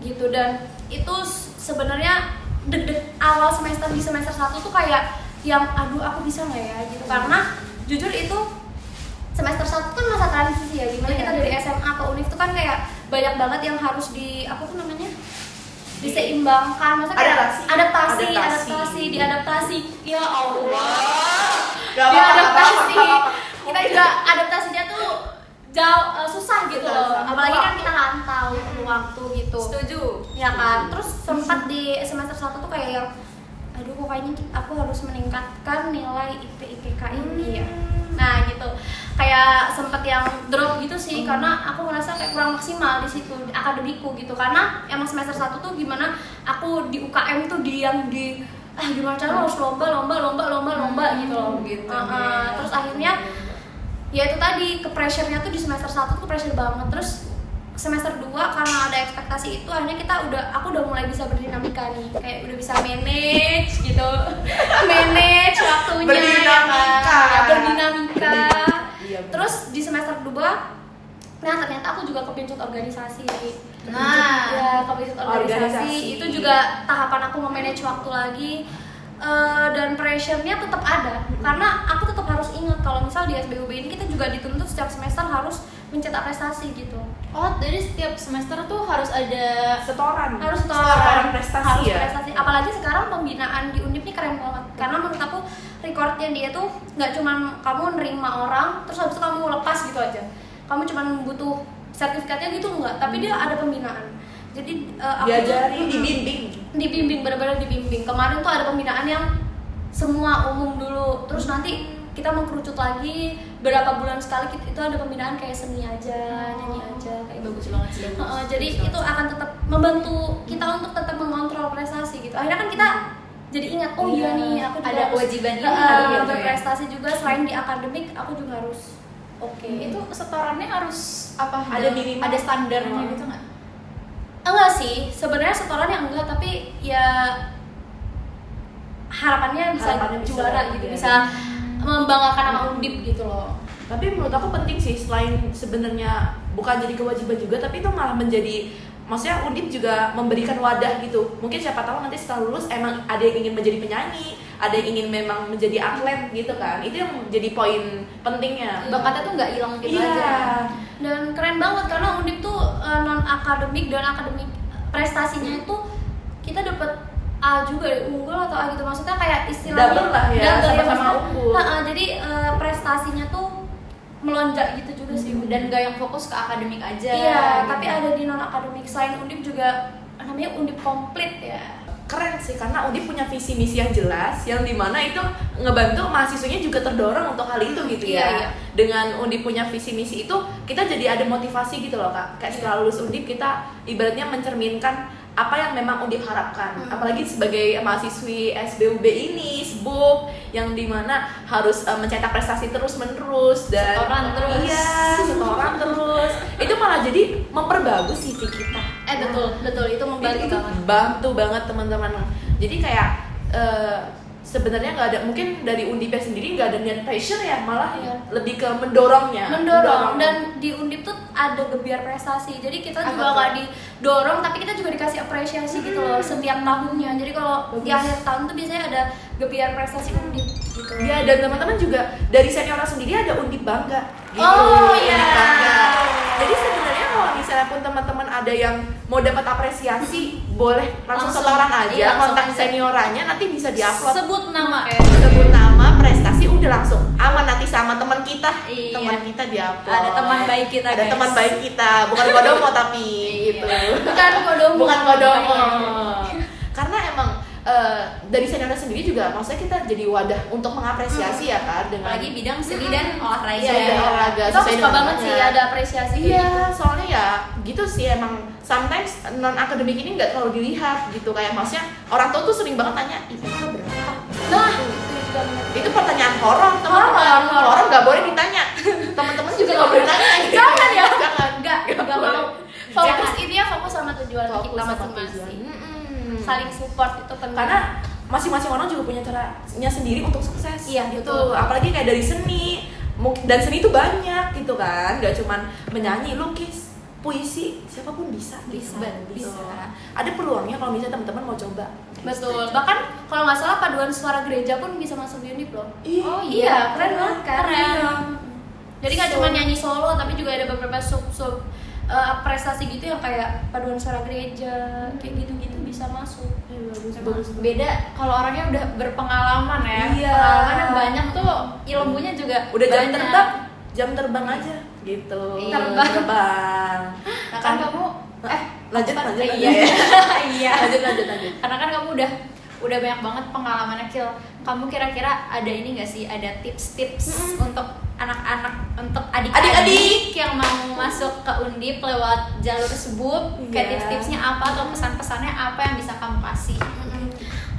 gitu. Dan itu sebenarnya deg-deg awal semester di semester 1 tuh kayak yang aduh aku bisa nggak ya gitu. Karena jujur itu semester 1 kan masa transisi ya, gimana kita dari SMA ke univ tuh kan kayak banyak banget yang harus diseimbangkan, maksudnya adaptasi, ya Allah, kita juga adaptasinya tuh jauh susah gitu loh, apalagi kan kita rantau perlu waktu gitu. Setuju. Ya kan, terus sempat di semester 1 tuh kayak yang aduh kok kayaknya aku harus meningkatkan nilai IPK ini ya. Nah gitu, kayak sempet yang drop gitu sih, karena aku merasa kayak kurang maksimal di situ akademikku gitu. Karena emang semester 1 tuh gimana aku di UKM tuh gimana cara harus lomba gitu loh. Terus akhirnya ya itu tadi ke pressure-nya tuh di semester 1 tuh pressure banget. Terus semester 2 karena ada ekspektasi itu akhirnya aku udah mulai bisa berdinamika nih, kayak udah bisa manage gitu. Manage waktunya berdinamika. Terus di semester 2 ternyata aku juga kepincut organisasi. Kepincut organisasi itu juga tahapan aku memanage waktu lagi. Dan pressure-nya tetap ada, karena aku tetap harus ingat kalau misal di SBUB ini kita juga dituntut setiap semester harus mencetak prestasi gitu. Oh, jadi setiap semester tuh harus ada setoran prestasi. Prestasi. Apalagi sekarang pembinaan di Undip ini keren banget, karena menurut aku recordnya dia tuh nggak cuma kamu nerima orang terus habis itu kamu lepas gitu aja, kamu cuma butuh sertifikatnya gitu enggak, tapi dia ada pembinaan. Jadi diajari, dibimbing, benar-benar dibimbing. Kemarin tuh ada pembinaan yang semua umum dulu, terus nanti kita mengkerucut lagi berapa bulan sekali itu ada pembinaan kayak seni aja, nyanyi aja kayak Bagus banget sih. jadi itu akan tetap membantu kita untuk tetap mengontrol prestasi gitu. Akhirnya kan kita jadi ingat, oh iya nih aku juga ada harus, kewajiban ini gitu ya. berprestasi juga selain di akademik, aku juga harus Itu setorannya harus apa? Ada minimal. Ada standarnya gitu nggak? enggak sih, sebenarnya setorannya enggak, tapi ya harapannya bisa juara gitu, ya. bisa membanggakan nama Undip gitu loh. Tapi menurut aku penting sih, selain sebenarnya bukan jadi kewajiban juga, tapi itu malah menjadi, maksudnya Undip juga memberikan wadah gitu. Mungkin siapa tahu nanti setelah lulus emang ada yang ingin menjadi penyanyi, ada yang ingin memang menjadi atlet gitu kan. Itu yang jadi poin pentingnya. Bakatnya tuh nggak hilang gitu Iya. aja. Dan keren banget karena Undip tuh non akademik dan akademik prestasinya itu kita dapat A juga deh, unggul atau A gitu, maksudnya kayak istilahnya Double lah ya, sama-sama maksudnya, unggul. jadi prestasinya tuh melonjak gitu juga sih. Dan gak yang fokus ke akademik aja. Iya, gitu. tapi ada di non akademik. Selain Undip juga namanya Undip komplit ya. Keren sih, karena Undip punya visi misi yang jelas, yang dimana itu ngebantu mahasiswanya juga terdorong untuk hal itu gitu ya. Iya. Dengan Undip punya visi misi itu, kita jadi ada motivasi gitu loh kak. Kayak setelah lulus Undip kita ibaratnya mencerminkan apa yang memang Undip harapkan. Apalagi sebagai mahasiswi SBUB ini, SBUB, yang dimana harus mencetak prestasi terus menerus dan Setoran terus. Iya, setoran terus. Itu malah jadi memperbagus CV kita. Betul itu membantu itu banget. bantu banget teman-teman. Jadi kayak sebenarnya nggak ada, mungkin dari Undipnya sendiri nggak ada niat pressure ya, malah Iya. lebih ke mendorongnya. Mendorong. Dan di Undip tuh ada gebiar prestasi, jadi kita Apa juga tuh? nggak didorong tapi kita juga dikasih apresiasi gitu loh setiap tahunnya. Jadi kalau di akhir tahun tuh biasanya ada gebiar prestasi Undip gitu. Ya, dan teman-teman juga dari senior sendiri ada Undip bangga gitu. Oh, iya. Undip bangga. Jadi sebenarnya kalau misalnya pun teman-teman ada yang mau dapat apresiasi, boleh langsung setoran aja, iya, langsung kontak aja. seniorannya, nanti bisa diupload. Sebut nama. Sebut nama, prestasi, udah langsung aman nanti sama teman kita. Iya. Teman kita diupload. Ada teman baik kita, Ada guys. teman baik kita, bukan kodomo tapi gitu. Bukan kodomo. Bukan kodomo. Karena emang dari senior sendiri juga, maksudnya kita jadi wadah untuk mengapresiasi ya kan, dengan Apalagi bidang seni dan olahraga. Iya, dan olahraga. Kita sesuai suka dengan banget sih namanya. ada apresiasi kayak Iya, gitu. soalnya ya gitu sih, emang sometimes non akademik ini nggak terlalu dilihat gitu, kayak maksudnya orang tua tuh sering banget tanya IPK berapa. Nah, Itu pertanyaan horor teman-teman. Horor nggak boleh ditanya. Teman-teman juga nggak boleh tanya. Gitu. Jangan ya. Jangan. Enggak boleh. mau. Fokus Jangan. ini ya fokus sama tujuan Fokus kita sama masing-masing. tujuan. Saling support itu penting. Karena masing-masing orang juga punya caranya sendiri untuk sukses. Iya, gitu. betul. Apalagi kayak dari seni. Dan seni itu banyak gitu kan. Gak cuman menyanyi, lukis, puisi, siapapun bisa. Bisa. Gitu. Ada peluangnya kalau misalnya teman-teman mau coba. Betul. Bahkan kalau nggak salah paduan suara gereja pun bisa masuk di Undip loh. Oh Iya, keren banget kan? Keren. Jadi nggak cuma nyanyi solo, tapi juga ada beberapa sub prestasi gitu yang kayak paduan suara gereja, kayak gitu-gitu bisa masuk. Bagus. Beda kalau orangnya udah berpengalaman ya. Iya. Pengalamannya banyak tuh, ilmunya juga Udah jam banyak. terbang, jam terbang aja gitu. Iya. Terbang. Nah, kan kamu lanjut. Iya. Iya. Lanjut. Karena kan kamu udah banyak banget pengalamannya, Kil. Kamu kira-kira ada ini nggak sih, ada tips-tips untuk anak-anak, untuk Adik-adik adik-adik yang mau masuk ke Undip lewat jalur SBUB? Kayak Iya. tips-tipsnya apa atau pesan-pesannya apa yang bisa kamu kasih?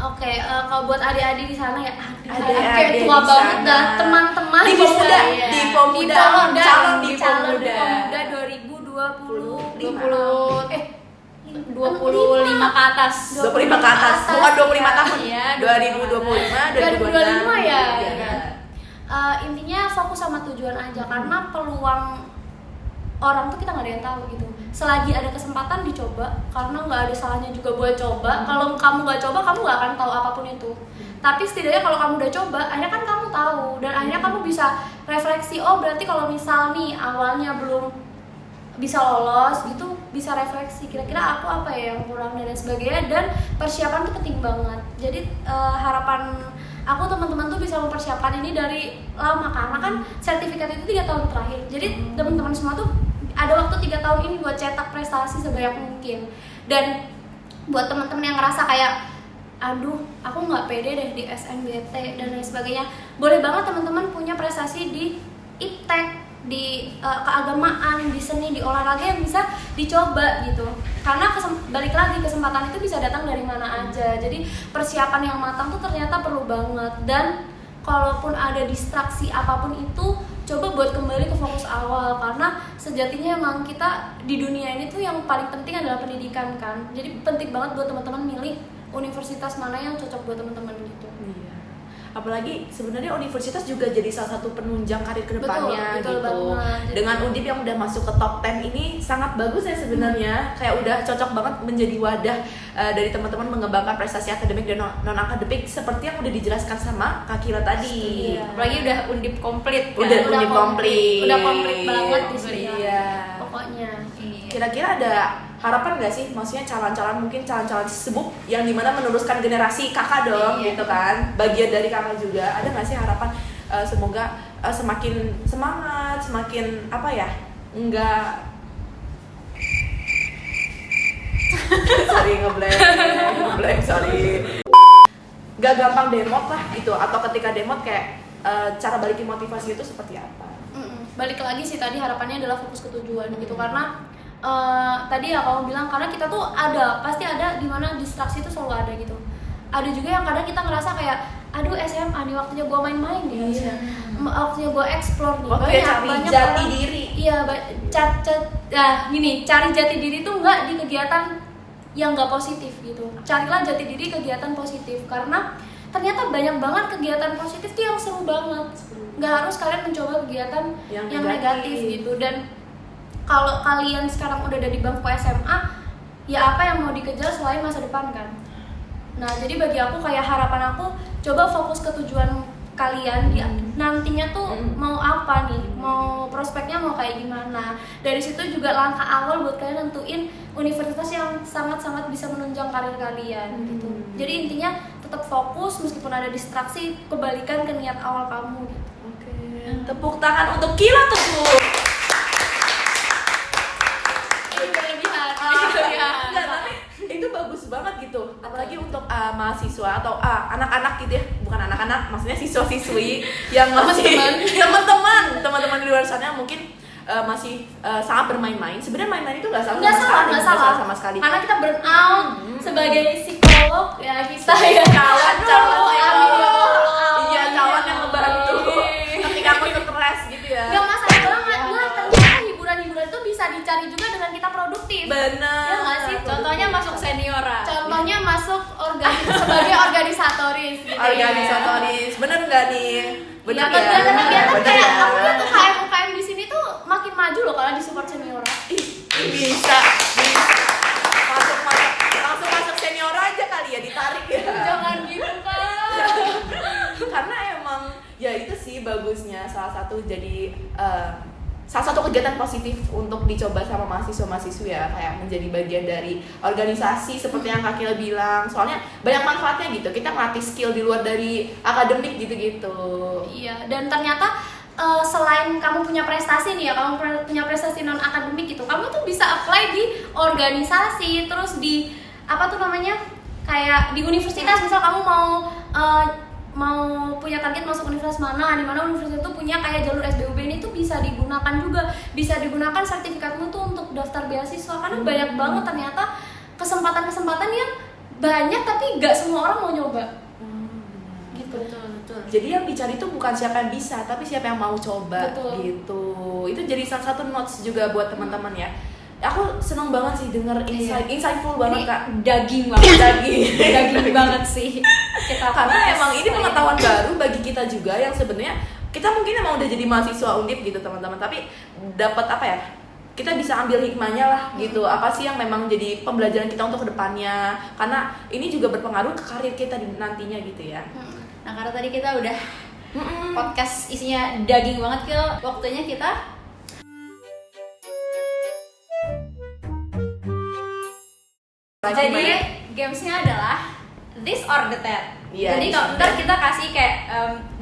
Oke, kalau buat adik-adik di sana ya, Adik-adik kayak tua di banget sana. dah, teman-teman Di bisa, Pemuda, ya. di Pemuda, calon di Pemuda. 25 ke atas. 25 ke atas, bukan 25 tahun. Iya, 2025, 2025 ya. Iya. Intinya fokus sama tujuan aja, karena peluang orang tuh kita nggak ada yang tahu gitu. Selagi ada kesempatan dicoba, karena nggak ada salahnya juga buat coba. Kalau kamu nggak coba, kamu nggak akan tahu apapun itu. Tapi setidaknya kalau kamu udah coba, akhirnya kan kamu tahu, dan akhirnya kamu bisa refleksi. Oh berarti kalau misal nih awalnya belum bisa lolos gitu, bisa refleksi kira-kira aku apa ya yang kurang dan lain sebagainya. Dan persiapan tuh penting banget. Jadi harapan aku teman-teman tuh bisa mempersiapkan ini dari lama, karena kan sertifikat itu 3 tahun terakhir. Jadi teman-teman semua tuh ada waktu 3 tahun ini buat cetak prestasi sebanyak mungkin. Dan buat teman-teman yang ngerasa kayak aduh aku nggak pede deh di SNBT dan lain sebagainya, boleh banget teman-teman punya prestasi di iptek, di keagamaan, di seni, di olahraga yang bisa dicoba gitu. Karena balik lagi kesempatan itu bisa datang dari mana aja. Jadi persiapan yang matang tuh ternyata perlu banget. Dan kalaupun ada distraksi apapun itu, coba buat kembali ke fokus awal, karena sejatinya emang kita di dunia ini tuh yang paling penting adalah pendidikan kan. Jadi penting banget buat teman-teman milih universitas mana yang cocok buat teman-teman gitu. Iya. Apalagi sebenarnya universitas juga jadi salah satu penunjang karir kedepannya betul gitu. banget. Dengan Undip yang udah masuk ke top 10 ini sangat bagus ya sebenarnya. Kayak udah cocok banget menjadi wadah dari teman-teman mengembangkan prestasi akademik dan non akademik seperti yang udah dijelaskan sama Kak Kira tadi. Iya. Apalagi udah Undip komplit kan? Udah Undip komplit. Udah komplit banget di sini. Iya. Pokoknya. Iya. Kira-kira ada harapan nggak sih, maksudnya calon-calon sebuk yang dimana meneruskan generasi kakak dong, Iya. gitu kan, bagian dari kakak juga, ada nggak sih harapan semoga semakin semangat, semakin apa ya, enggak sorry ngeblank sorry, nggak gampang demot lah gitu, atau ketika demot kayak cara balikin motivasi itu seperti apa? Balik lagi sih tadi harapannya adalah fokus ke tujuan gitu, karena tadi ya kamu bilang, karena kita tuh pasti ada di mana distraksi itu selalu ada gitu. Ada juga yang kadang kita ngerasa kayak aduh SMA nih waktunya gue main-main nih, waktunya gue explore nih, Waktunya cari jati diri. Iya, cari jati diri tuh nggak di kegiatan yang nggak positif gitu. Carilah jati diri kegiatan positif, karena ternyata banyak banget kegiatan positif tuh yang seru banget. Nggak harus kalian mencoba kegiatan yang negatif gitu. Dan kalau kalian sekarang udah ada di bangku SMA, ya apa yang mau dikejar selain masa depan kan? Nah, jadi bagi aku kayak harapan aku, coba fokus ke tujuan kalian, nantinya tuh mau apa nih, mau prospeknya mau kayak gimana. Dari situ juga langkah awal buat kalian nentuin universitas yang sangat-sangat bisa menunjang karir kalian gitu. Jadi intinya tetap fokus meskipun ada distraksi, kebalikan ke niat awal kamu gitu. Oke. Tepuk tangan untuk Kila Teguh. Enggak, tapi itu bagus banget gitu, apalagi untuk mahasiswa atau anak-anak gitu ya, bukan anak-anak, maksudnya siswa-siswi yang masih teman-teman di luar sana yang mungkin masih sangat bermain-main. Sebenarnya main-main itu nggak salah sama sekali. Karena kita burn out sebagai psikolog ya, kita ya calon iya calon yang ngebantu ketika aku stres gitu ya. nggak masalah banget. Nah, ternyata hiburan itu bisa dicari juga dengan kita produktif. Benar. Ya nggak sih? Contohnya masuk seniora. Contohnya masuk sebagai organisatoris gitu. Organisatoris, bener nggak nih? Bener ya, kegiatan Bener kayak ya? aku lihat UKM di sini tuh makin maju loh kalau di support seniora. Bisa langsung masuk senior aja kali ya, ditarik ya. Jangan gitu kan. Karena emang ya itu sih bagusnya, salah satu kegiatan positif untuk dicoba sama mahasiswa-mahasiswa ya, kayak menjadi bagian dari organisasi seperti yang Kak Kila bilang. Soalnya banyak manfaatnya gitu, kita ngelatih skill di luar dari akademik gitu-gitu. Iya, dan ternyata selain kamu punya prestasi nih ya, kamu punya prestasi non akademik gitu, kamu tuh bisa apply di organisasi, terus di kayak di universitas. Misal kamu mau punya target masuk universitas mana, di mana universitas itu punya kayak jalur SBUB, ini tuh bisa digunakan juga, bisa digunakan sertifikatmu tuh untuk daftar beasiswa, karena banyak banget ternyata kesempatan-kesempatan yang banyak tapi nggak semua orang mau nyoba. Gitu. Betul. Jadi yang dicari tuh bukan siapa yang bisa, tapi siapa yang mau coba. Betul. Gitu. Itu jadi salah satu notes juga buat teman-teman ya. Aku seneng banget sih denger insightful banget Kak. Daging banget. Daging banget sih. Karena emang ini pengetahuan baru bagi kita juga, yang sebenarnya kita mungkin emang udah jadi mahasiswa Undip gitu teman-teman, tapi dapat apa ya, kita bisa ambil hikmahnya lah gitu, apa sih yang memang jadi pembelajaran kita untuk kedepannya, karena ini juga berpengaruh ke karir kita nantinya gitu ya. Nah, karena tadi kita udah podcast isinya daging banget, Kil, waktunya kita jadi gamesnya adalah this or the that. Iya, Jadi kalau ntar kita kasih kayak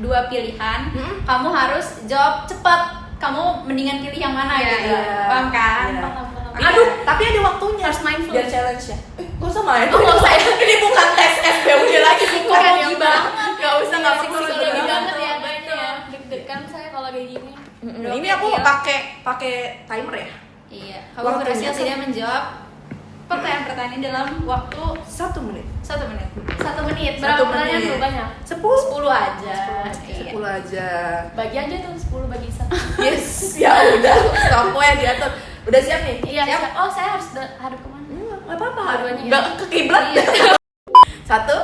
2 pilihan, kamu harus jawab cepat. Kamu mendingan pilih yang mana gitu, paham kan? Iya. Paham. Aduh, tapi ada waktunya. Harus mindful. Biar challenge ya. Gak usah main. Oh, nggak usah ya? Ini bukan tes SBU-nya lagi, bukan Psikologi yang banget. Gak usah, nggak perlu Psikologi sebenarnya. banget ya baiknya ya. Deg-degan saya kalau kayak gini. Ini aku pakai timer ya. Iya, kamu Waktunya berhasil tidak menjawab pertanyaan-pertanyaan dalam waktu 1 menit. 1 menit. 1 menit. 1 Berapa pertanyaan menit. tuh banyak? 10. 10 aja. 10 Iya. aja. Bagi aja tuh 10 bagi 1. Yes, ya udah. Kamu yang diatur. Udah siap nih? Iya, siap. Oh, saya harus hadap kemana? Gak apa-apa. Dua-duanya ya? Nggak ke kiblat. Iya. 1,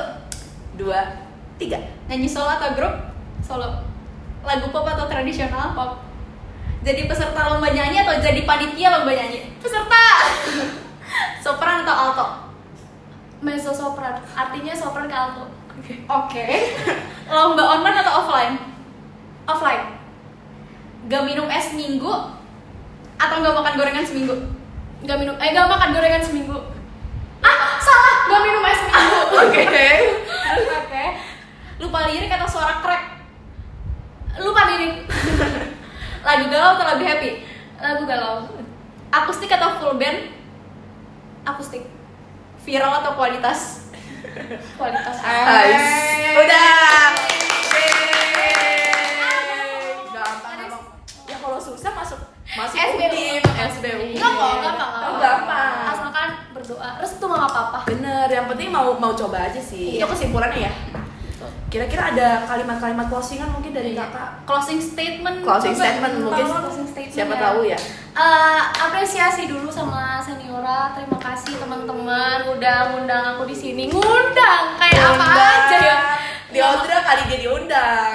2, 3. Nyanyi solo atau grup? Solo. Lagu pop atau tradisional? Pop. Jadi peserta lomba nyanyi atau jadi panitia lomba nyanyi? Peserta. Sopran atau alto? Mezzo sopran. Artinya sopran ke alto. Oke. Lomba online atau offline? Offline. Gak minum es seminggu atau gak makan gorengan seminggu? Gak makan gorengan seminggu. Ah, salah. Gak minum es seminggu. Oke. Lupa lirik atau suara crack? Lupa diri. Lagu galau atau lagu happy? Lagu galau. Akustik atau full band? Akustik. Viral atau kualitas? Kualitas. Nice. Udah. Gampang. Ya kalau susah masuk SBU. UNIF, SBU. Gampang. Oh, gampang. Asalkan berdoa. Restu mah apa-apa. Bener, yang penting mau coba aja sih. Iya. Itu kesimpulannya ya. Kira-kira ada kalimat-kalimat closingan mungkin dari Iya. kakak? Closing statement. Closing Coba. statement mungkin. Closing statement Siapa ya. tahu ya. Apresiasi dulu sama Seniora. Terima kasih teman-teman udah ngundang aku di sini. Ngundang kayak apa aja ya. Diundang kali dia diundang.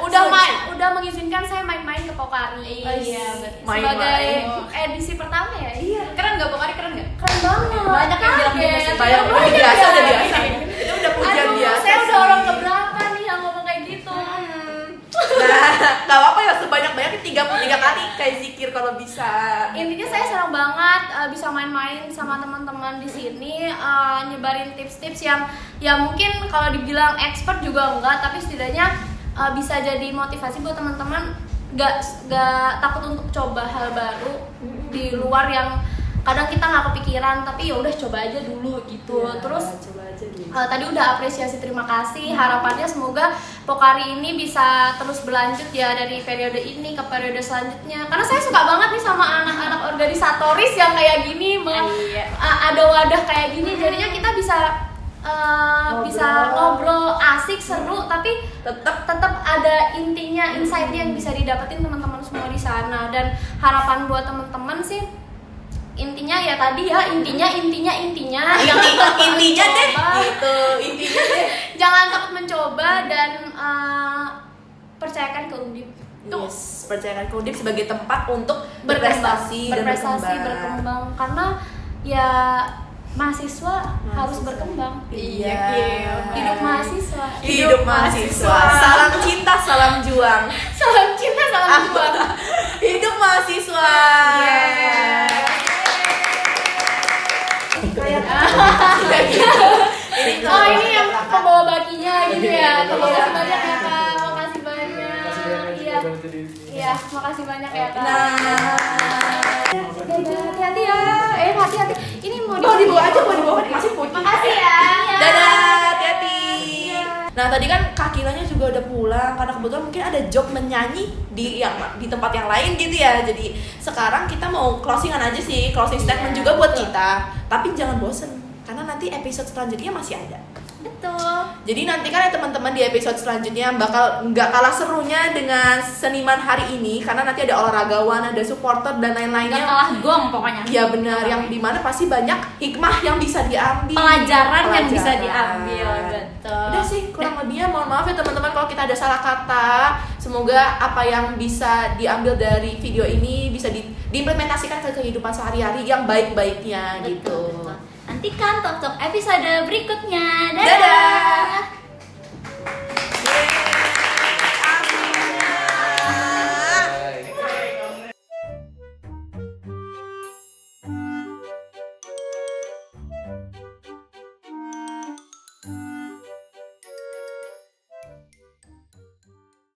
Udah mengizinkan saya main-main ke Pokari. Iya, betul. Sebagai Main-main. edisi pertama ya. Iya. Keren nggak Pokari, keren nggak? Keren banget. Banyak yang bilang Kaget. gitu sih. Banyak Banyak udah biasa, yang udah bilang. biasa. Itu udah pujian Aduh, biasa. saya udah sih. orang keberapa nih yang ngomong kayak gitu. Nah, nggak apa-apa ya, sebanyak-banyaknya 33 kali kayak zikir kalau bisa. Intinya saya senang banget bisa main-main sama teman-teman di sini, nyebarin tips-tips yang ya mungkin kalau dibilang expert juga enggak, tapi setidaknya bisa jadi motivasi buat teman-teman gak takut untuk coba hal baru di luar yang kadang kita nggak kepikiran, tapi ya udah coba aja dulu gitu. Ya, Terus coba aja dulu. tadi udah apresiasi, terima kasih. Harapannya semoga Pokari ini bisa terus berlanjut ya dari periode ini ke periode selanjutnya. Karena saya suka banget nih sama anak-anak organisatoris yang kayak gini, Iya. ada wadah kayak gini. Jadinya kita bisa bisa ngobrol asik, seru, tapi tetap ada intinya, insight-nya yang bisa didapetin teman-teman semua di sana. Dan harapan buat teman-teman sih intinya ya tadi ya, intinya Yang intinya deh, mencoba. gitu, intinya deh. Jangan takut mencoba dan percayakan ke Undip. Yes, percayakan ke Undip sebagai tempat untuk berprestasi dan berkembang. Karena ya mahasiswa harus berkembang. Iya. Hidup mahasiswa. Hidup mahasiswa. Salam cinta, salam juang. Salam cinta, salam juang. Hidup mahasiswa. Oh, ini yang pembawa bakinya gitu ya. Terima kasih banyak ya Kak. Makasih banyak. Iya. Iya, makasih banyak ya Kak. Dadah, hati-hati ya. Hati-hati. Ini mau Dibawa aja, mau dibawa masih putih. Makasih ya. Dadah, hati-hati. Nah, tadi kan Kak Kilanya juga udah pulang karena kebetulan mungkin ada job menyanyi di tempat yang lain gitu ya. Jadi sekarang kita mau closingan aja sih, closing statement Iya, juga buat betul. kita. Tapi jangan bosen karena nanti episode selanjutnya masih ada. Betul. Jadi nantikan ya teman-teman di episode selanjutnya bakal nggak kalah serunya dengan seniman hari ini karena nanti ada olahragawan, ada supporter dan Nggak lain-lainnya. kalah gong pokoknya. Iya benar, yang dimana pasti banyak hikmah yang bisa diambil, Pelajaran yang bisa diambil, betul. Udah sih kurang lebihnya mohon maaf ya teman-teman kalau kita ada salah kata. Semoga apa yang bisa diambil dari video ini bisa diimplementasikan ke kehidupan sehari-hari yang baik-baiknya gitu. Nantikan Tok Tok episode berikutnya. Dadah.